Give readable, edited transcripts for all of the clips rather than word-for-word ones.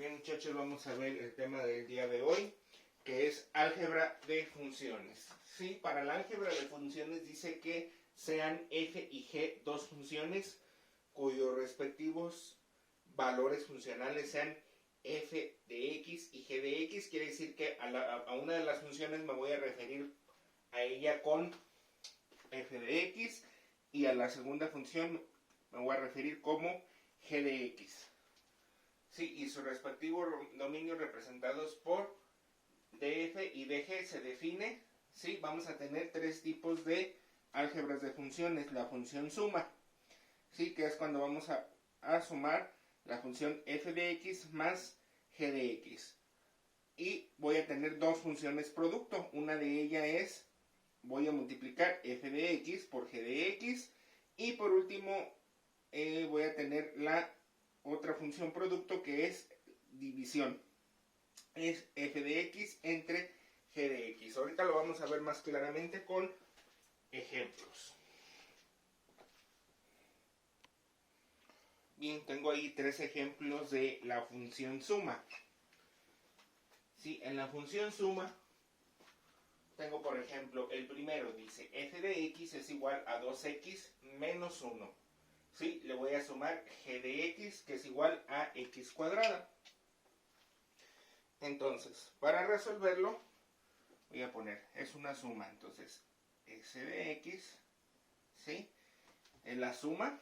Bien, muchachos, vamos a ver el tema del día de hoy, que es álgebra de funciones. Sí, para la álgebra de funciones dice que sean f y g dos funciones cuyos respectivos valores funcionales sean f de x y g de x. Quiere decir que a una de las funciones me voy a referir a ella con f de x y a la segunda función me voy a referir como g de x. Sí, y sus respectivos dominios representados por df y dg se define. Sí, vamos a tener tres tipos de álgebras de funciones. La función suma, sí, que es cuando vamos a sumar la función f de x más g de x. Y voy a tener dos funciones producto. Una de ellas es, voy a multiplicar f de x por g de x. Y por último, voy a tener la otra función producto que es división. Es f de x entre g de x. Ahorita lo vamos a ver más claramente con ejemplos. Bien, tengo ahí tres ejemplos de la función suma. Sí, en la función suma tengo, por ejemplo, el primero dice f de x es igual a 2x menos 1. Sí, le voy a sumar g de x, que es igual a x cuadrada. Entonces, para resolverlo, voy a poner, es una suma, entonces, s de x, ¿sí? Es la suma.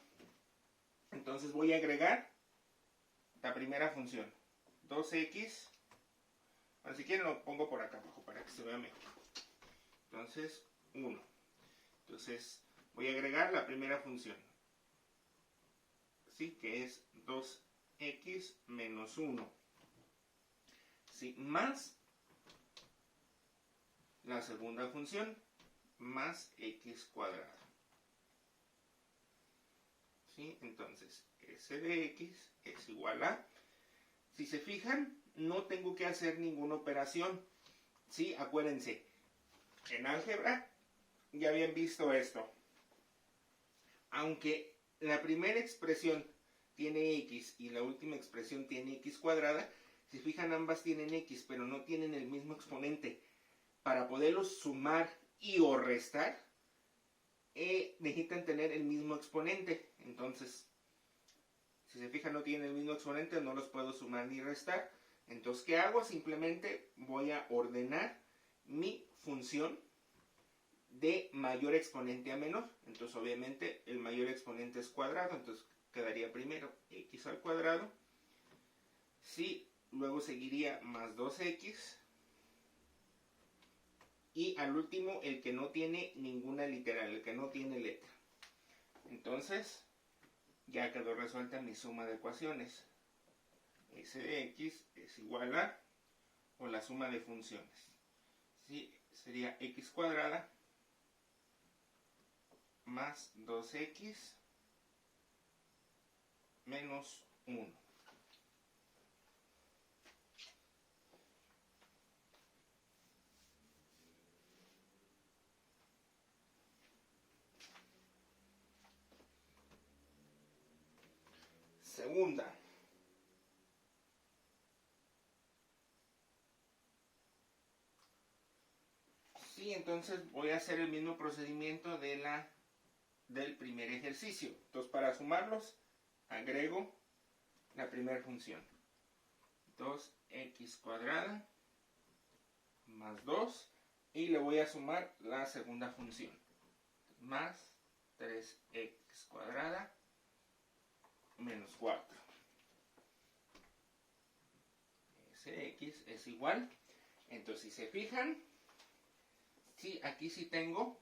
Entonces voy a agregar la primera función, 2x, bueno, si quieren lo pongo por acá abajo para que se vea mejor. Entonces, 1. Entonces, voy a agregar la primera función, ¿sí? Que es 2x menos 1. ¿Sí? Más la segunda función, más x cuadrado. ¿Sí? Entonces, s de x es igual a... Si se fijan, no tengo que hacer ninguna operación. ¿Sí? Acuérdense, en álgebra ya habían visto esto. Aunque la primera expresión tiene x y la última expresión tiene x cuadrada, si fijan ambas tienen x, pero no tienen el mismo exponente. Para poderlos sumar y o restar, necesitan tener el mismo exponente. Entonces, si se fijan no tienen el mismo exponente, no los puedo sumar ni restar. Entonces, ¿qué hago? Simplemente voy a ordenar mi función de mayor exponente a menor. Entonces, obviamente, el mayor exponente es cuadrado, entonces quedaría primero x al cuadrado. Sí, luego seguiría más 2x. Y al último, el que no tiene ninguna literal, el que no tiene letra. Entonces, ya quedó resuelta mi suma de ecuaciones. S de x es igual a, o la suma de funciones. Sí, sería x cuadrada más 2x menos 1. Segunda. Sí, entonces voy a hacer el mismo procedimiento del primer ejercicio. Entonces, para sumarlos, agrego la primera función. 2x cuadrada más 2. Y le voy a sumar la segunda función. Más 3x cuadrada menos 4. Sx es igual. Entonces, si se fijan, sí, aquí sí tengo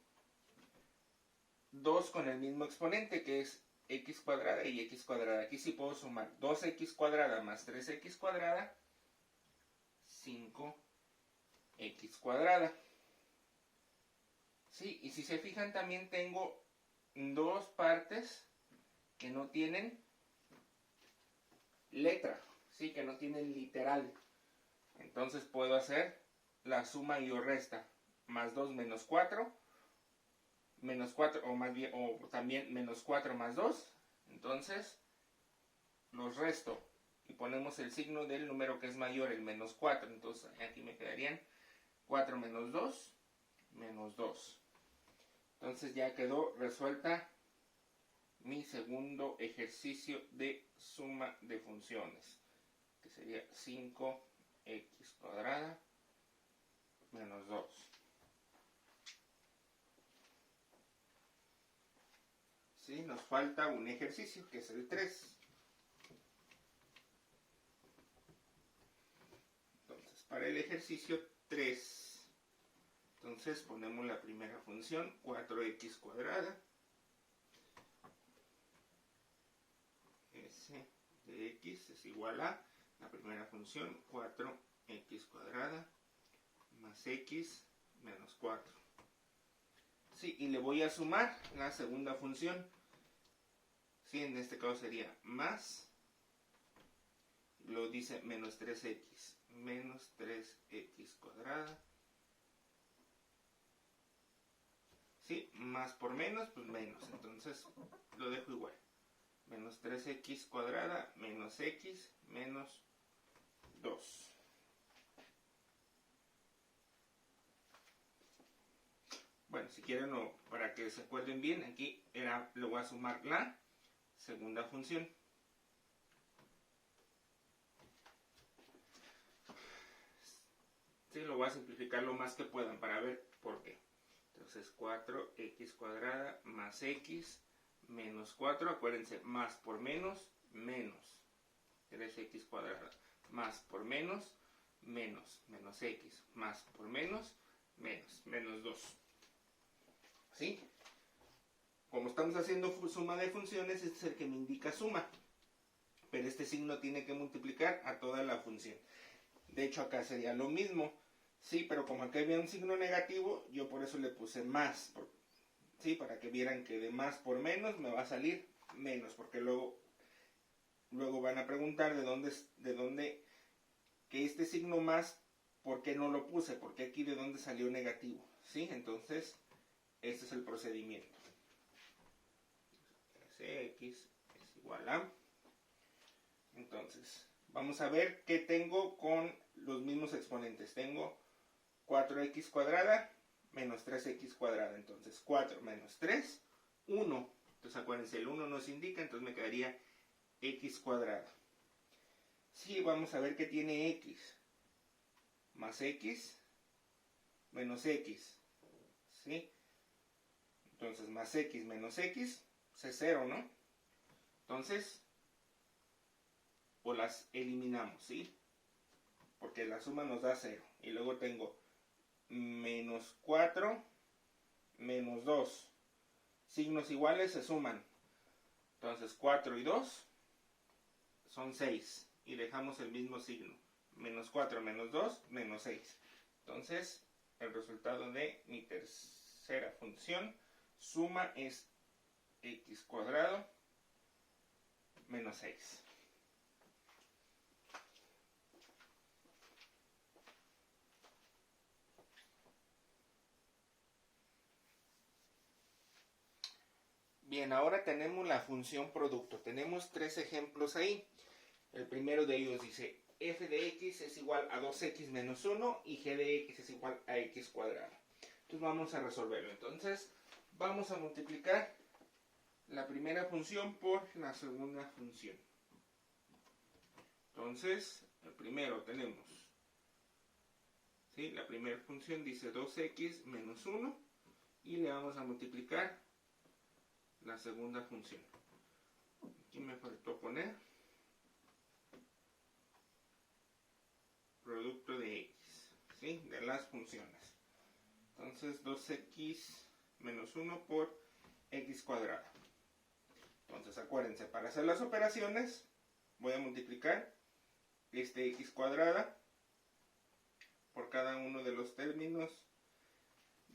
2 con el mismo exponente, que es x cuadrada y x cuadrada. Aquí sí puedo sumar 2x cuadrada más 3x cuadrada, 5x cuadrada. Sí, y si se fijan también tengo dos partes que no tienen letra, sí, que no tienen literal. Entonces puedo hacer la suma y o resta. Más 2 menos 4. Menos 4, o más bien, o también menos 4 más 2. Entonces, los resto y ponemos el signo del número que es mayor, el menos 4. Entonces aquí me quedarían 4 menos 2, menos 2. Entonces ya quedó resuelta mi segundo ejercicio de suma de funciones, que sería 5x cuadrada menos 2. ¿Sí? Nos falta un ejercicio, que es el 3. Entonces, para el ejercicio 3, entonces ponemos la primera función, 4x cuadrada. S de x es igual a la primera función, 4x cuadrada más x menos 4. Sí, y le voy a sumar la segunda función. Sí, en este caso sería más, lo dice menos 3x, menos 3x cuadrada. Sí, más por menos, pues menos, entonces lo dejo igual. Menos 3x cuadrada menos x menos 2. Bueno, si quieren, para que se acuerden bien, aquí le voy a sumar la segunda función. Sí, lo voy a simplificar lo más que puedan para ver por qué. Entonces 4x cuadrada más x menos 4, acuérdense, más por menos, menos 3x cuadrada, más por menos, menos x, más por menos, menos 2. ¿Sí? Como estamos haciendo suma de funciones, este es el que me indica suma. Pero este signo tiene que multiplicar a toda la función. De hecho, acá sería lo mismo. Sí, pero como acá había un signo negativo, yo por eso le puse más. Sí, para que vieran que de más por menos me va a salir menos. Porque luego van a preguntar de dónde, que este signo más, ¿por qué no lo puse? Porque aquí de dónde salió negativo. ¿Sí? Entonces, este es el procedimiento. X es igual a... Entonces, vamos a ver qué tengo con los mismos exponentes. Tengo 4x cuadrada menos 3x cuadrada. Entonces, 4 menos 3, 1. Entonces, acuérdense, el 1 nos indica, entonces me quedaría x cuadrada. Sí, vamos a ver qué tiene x. Más x menos x. ¿Sí? Entonces, más x menos x es 0, ¿no? Entonces, o las eliminamos, ¿sí? Porque la suma nos da 0. Y luego tengo menos 4 menos 2. Signos iguales se suman. Entonces 4 y 2 son 6. Y dejamos el mismo signo. Menos 4 menos 2 menos 6. Entonces el resultado de mi tercera función suma es x cuadrado menos 6. Bien, ahora tenemos la función producto. Tenemos 3 ejemplos ahí. El primero de ellos dice f de x es igual a 2x menos 1 y g de x es igual a x cuadrado. Entonces vamos a resolverlo. Entonces vamos a multiplicar la primera función por la segunda función. Entonces, el primero tenemos, ¿sí? La primera función dice 2x menos 1 y le vamos a multiplicar la segunda función. Aquí me faltó poner producto de x, ¿sí? De las funciones. Entonces 2x menos 1 por x cuadrado. Entonces acuérdense, para hacer las operaciones voy a multiplicar este x cuadrada por cada uno de los términos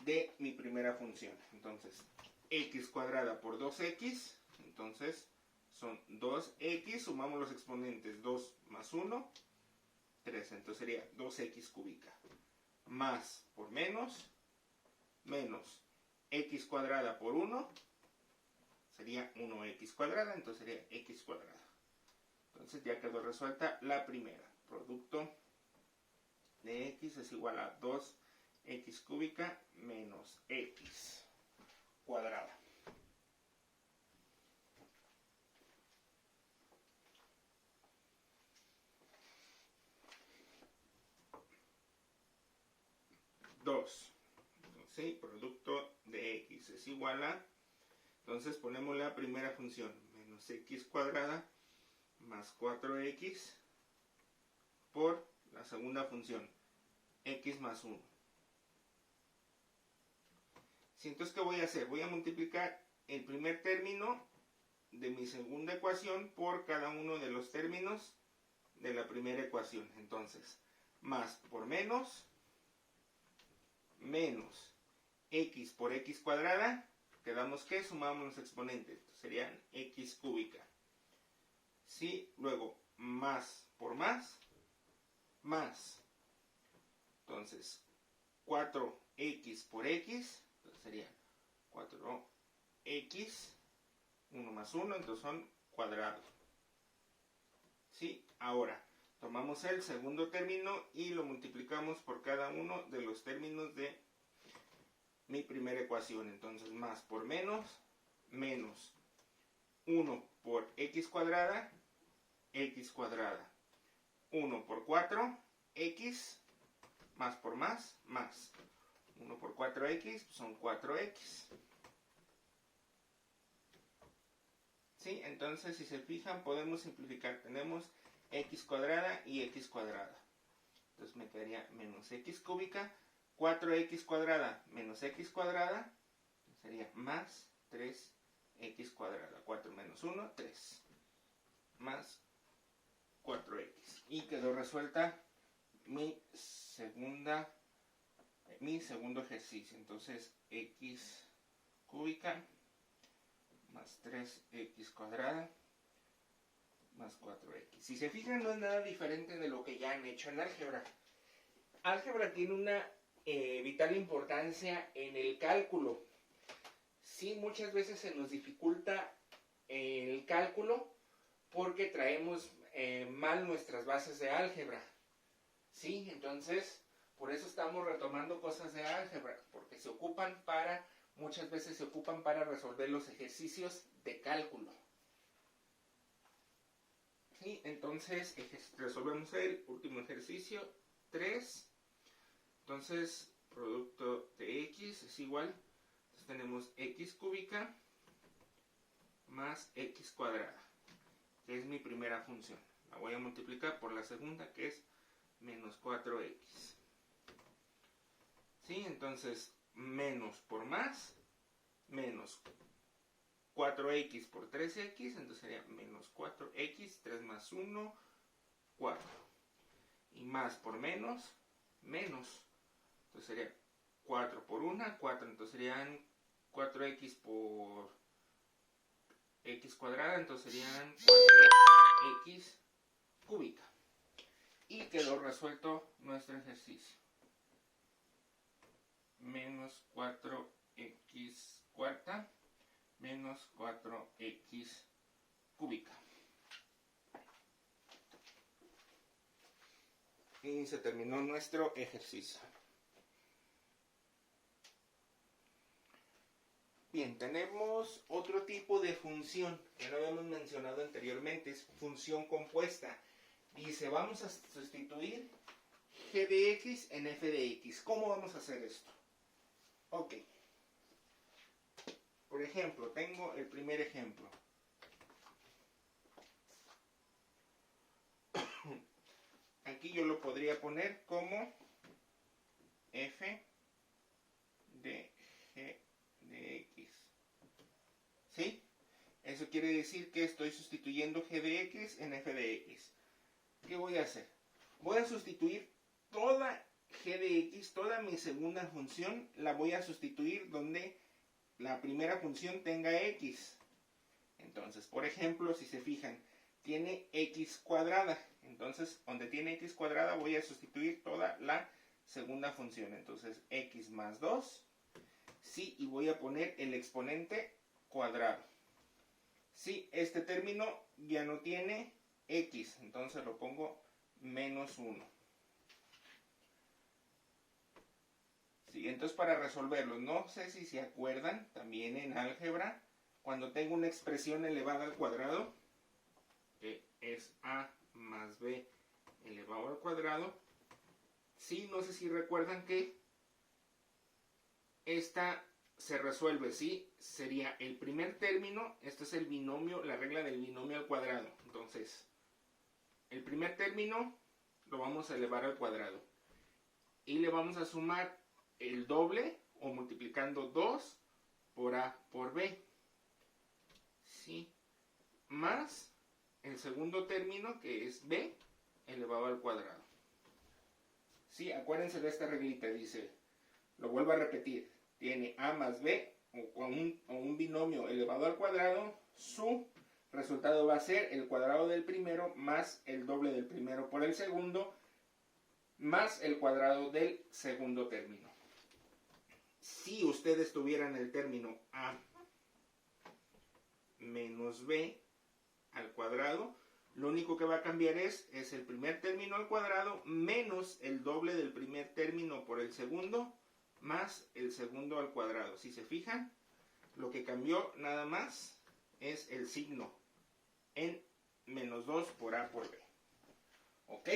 de mi primera función. Entonces x cuadrada por 2x, entonces son 2x, sumamos los exponentes, 2 más 1, 3, entonces sería 2x cúbica, más por menos, menos x cuadrada por 1, sería 1x cuadrada, entonces sería x cuadrada. Entonces ya quedó resuelta la primera. Producto de x es igual a 2x cúbica menos x cuadrada. ¿Sí? Producto de x es igual a, entonces ponemos la primera función, menos x cuadrada más 4x por la segunda función, x más 1. ¿Sí? Entonces, ¿qué voy a hacer? Voy a multiplicar el primer término de mi segunda ecuación por cada uno de los términos de la primera ecuación. Entonces, más por menos x por x cuadrada, quedamos que sumamos los exponentes, serían x cúbica. ¿Sí? Luego, más por más, entonces 4x por x, entonces sería 4x, 1 más 1, entonces son cuadrados. ¿Sí? Ahora, tomamos el segundo término y lo multiplicamos por cada uno de los términos de mi primera ecuación. Entonces, más por menos 1 por x cuadrada, 1 por 4, x, más por más. 1 por 4x son 4x. ¿Sí? Entonces, si se fijan, podemos simplificar. Tenemos x cuadrada y x cuadrada. Entonces me quedaría menos x cúbica, 4x cuadrada menos x cuadrada, sería más 3x cuadrada. 4 menos 1, 3. Más 4x. Y quedó resuelta mi segundo ejercicio. Entonces, x cúbica más 3x cuadrada más 4x. Si se fijan, no es nada diferente de lo que ya han hecho en álgebra. Álgebra tiene una vital importancia en el cálculo. Sí, muchas veces se nos dificulta el cálculo porque traemos mal nuestras bases de álgebra. Sí, entonces por eso estamos retomando cosas de álgebra, porque muchas veces se ocupan para resolver los ejercicios de cálculo. Sí, entonces resolvemos el último ejercicio, 3. Entonces, producto de x es igual, entonces tenemos x cúbica más x cuadrada, que es mi primera función. La voy a multiplicar por la segunda, que es menos 4x. ¿Sí? Entonces, menos por más, menos 4x por 3x, entonces sería menos 4x, 3 más 1, 4. Y más por menos, entonces sería 4 por 1, 4, entonces serían 4x por x cuadrada, entonces serían 4x cúbica. Y quedó resuelto nuestro ejercicio. Menos 4x cuarta menos 4x cúbica. Y se terminó nuestro ejercicio. Bien, tenemos otro tipo de función que no habíamos mencionado anteriormente, es función compuesta. Dice, vamos a sustituir g de x en f de x. ¿Cómo vamos a hacer esto? Ok. Por ejemplo, tengo el primer ejemplo. Aquí yo lo podría poner como f de g de x. ¿Sí? Eso quiere decir que estoy sustituyendo g de x en f de x. ¿Qué voy a hacer? Voy a sustituir toda g de x, toda mi segunda función, la voy a sustituir donde la primera función tenga x. Entonces, por ejemplo, si se fijan, tiene x cuadrada. Entonces, donde tiene x cuadrada voy a sustituir toda la segunda función. Entonces, x más 2. Sí, y voy a poner el exponente cuadrado. Sí, este término ya no tiene x, entonces lo pongo menos 1. Sí, entonces para resolverlo, no sé si se acuerdan, también en álgebra, cuando tengo una expresión elevada al cuadrado, que es a más b elevado al cuadrado, sí, no sé si recuerdan que esta se resuelve, ¿sí? Sería el primer término, esto es el binomio, la regla del binomio al cuadrado. Entonces, el primer término lo vamos a elevar al cuadrado. Y le vamos a sumar el doble, o multiplicando 2 por a por b. ¿Sí? Más el segundo término, que es b elevado al cuadrado. ¿Sí? Acuérdense de esta reglita, dice, lo vuelvo a repetir, tiene a más b, o un binomio elevado al cuadrado, su resultado va a ser el cuadrado del primero más el doble del primero por el segundo, más el cuadrado del segundo término. Si ustedes tuvieran el término a menos b al cuadrado, lo único que va a cambiar es el primer término al cuadrado menos el doble del primer término por el segundo más el segundo al cuadrado. Si se fijan, lo que cambió nada más es el signo en menos 2 por a por b. ¿Ok?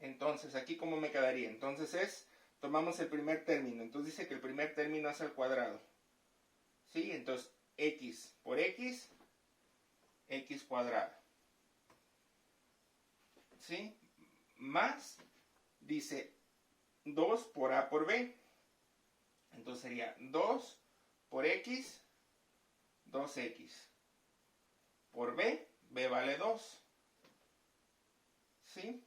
Entonces, aquí ¿cómo me quedaría? Entonces tomamos el primer término. Entonces dice que el primer término es al cuadrado. ¿Sí? Entonces, x por x, x cuadrado. ¿Sí? Más, dice 2 por a por b. Entonces sería 2 por x, 2x. Por b, b vale 2. ¿Sí?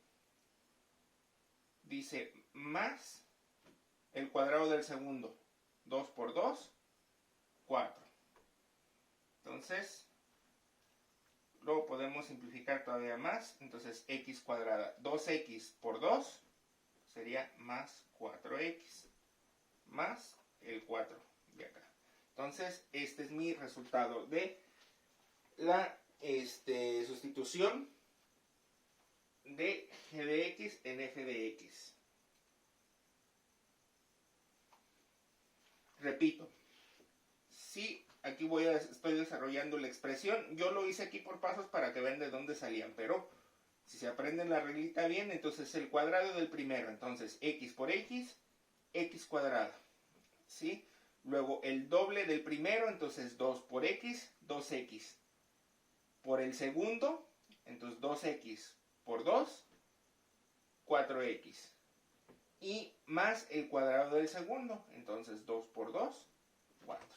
Dice más el cuadrado del segundo. 2 por 2, 4. Entonces, luego podemos simplificar todavía más. Entonces, x cuadrada. 2x por 2 sería más 4x. Más el 4 de acá. Entonces, este es mi resultado de la sustitución de g de x en f de x. Repito, si aquí estoy desarrollando la expresión, yo lo hice aquí por pasos para que vean de dónde salían, pero si se aprenden la reglita bien, entonces el cuadrado del primero, entonces x por x, x cuadrada, ¿sí? Luego el doble del primero, entonces 2 por x, 2x. Por el segundo, entonces 2x por 2, 4x. Y más el cuadrado del segundo, entonces 2 por 2, 4.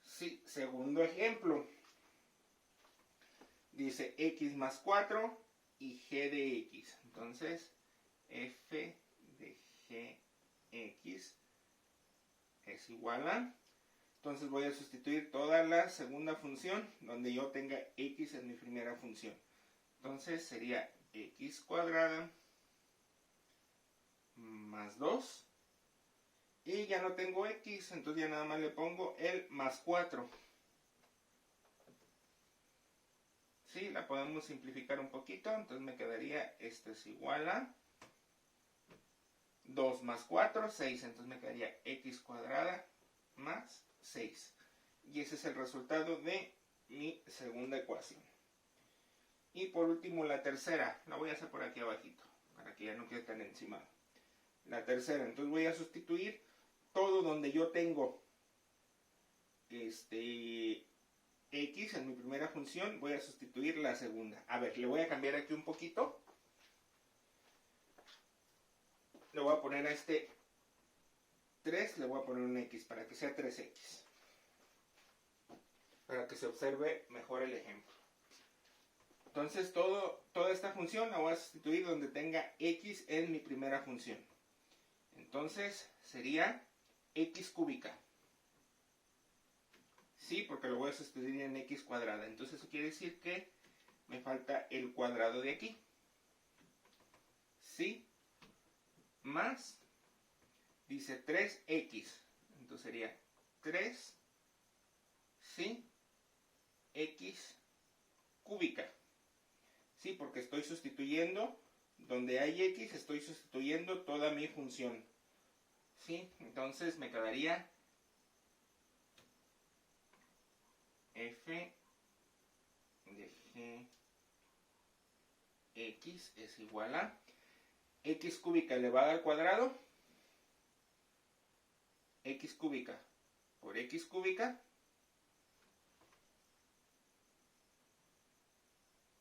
Sí, segundo ejemplo. Dice x más 4 y g de x. Entonces, f de gx es igual a... Entonces voy a sustituir toda la segunda función donde yo tenga x en mi primera función. Entonces sería x cuadrada más 2. Y ya no tengo x, entonces ya nada más le pongo el más 4. Sí, la podemos simplificar un poquito, entonces me quedaría, esto es igual a 2 más 4, 6, entonces me quedaría x cuadrada más 6. Y ese es el resultado de mi segunda ecuación. Y por último la tercera, la voy a hacer por aquí abajito, para que ya no quede tan encimado. La tercera, entonces voy a sustituir todo donde yo tengo x en mi primera función, voy a sustituir la segunda. A ver, le voy a cambiar aquí un poquito. Le voy a poner a 3, le voy a poner un x para que sea 3x. Para que se observe mejor el ejemplo. Entonces toda esta función la voy a sustituir donde tenga x en mi primera función. Entonces sería x cúbica. Sí, porque lo voy a sustituir en x cuadrada. Entonces eso quiere decir que me falta el cuadrado de aquí. Sí, más, dice 3x. Entonces sería 3, ¿sí? X cúbica. Sí, porque estoy sustituyendo, donde hay X, estoy sustituyendo toda mi función. ¿Sí? Entonces me quedaría f de g x es igual a x cúbica elevada al cuadrado, x cúbica por x cúbica,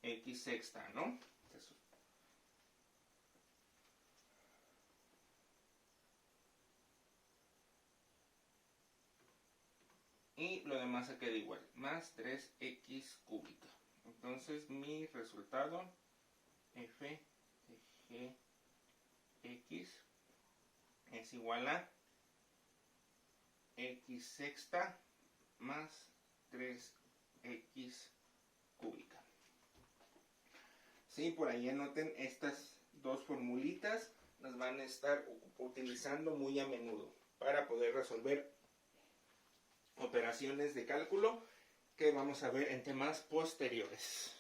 x sexta, ¿no? Y lo demás se queda igual, más 3x cúbica. Entonces mi resultado, f de gx es igual a x sexta más 3x cúbica. Sí, por ahí anoten estas dos formulitas, las van a estar utilizando muy a menudo para poder resolver operaciones de cálculo que vamos a ver en temas posteriores.